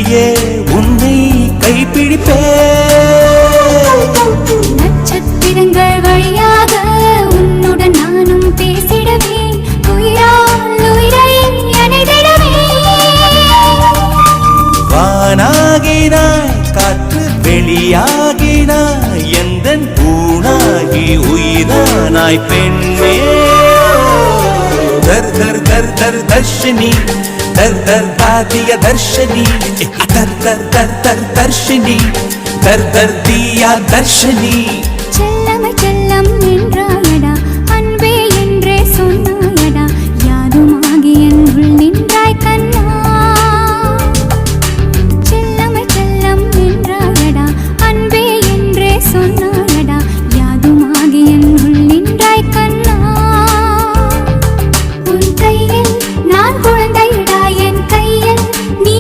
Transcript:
விழியே உன்னை கைப்பிடிப்பே. நட்சத்திரங்கள் வழியாக உன்னுடன் நானும் பேசிடுவேன். உயிரால் உயிரை அணைத்திடுவேன். வானாகினாய் காற்று வெளியாகினாய் எந்தன் பூனாகி உயிரானாய் பெண்ணே. தர் தர் தர் தர் தர்ஷினி தர் தர் தாதிய தர்ஷினி தர் தர் தர் தர் தர்ஷினி தர் தர் தியா தர்ஷினி. செல்லம்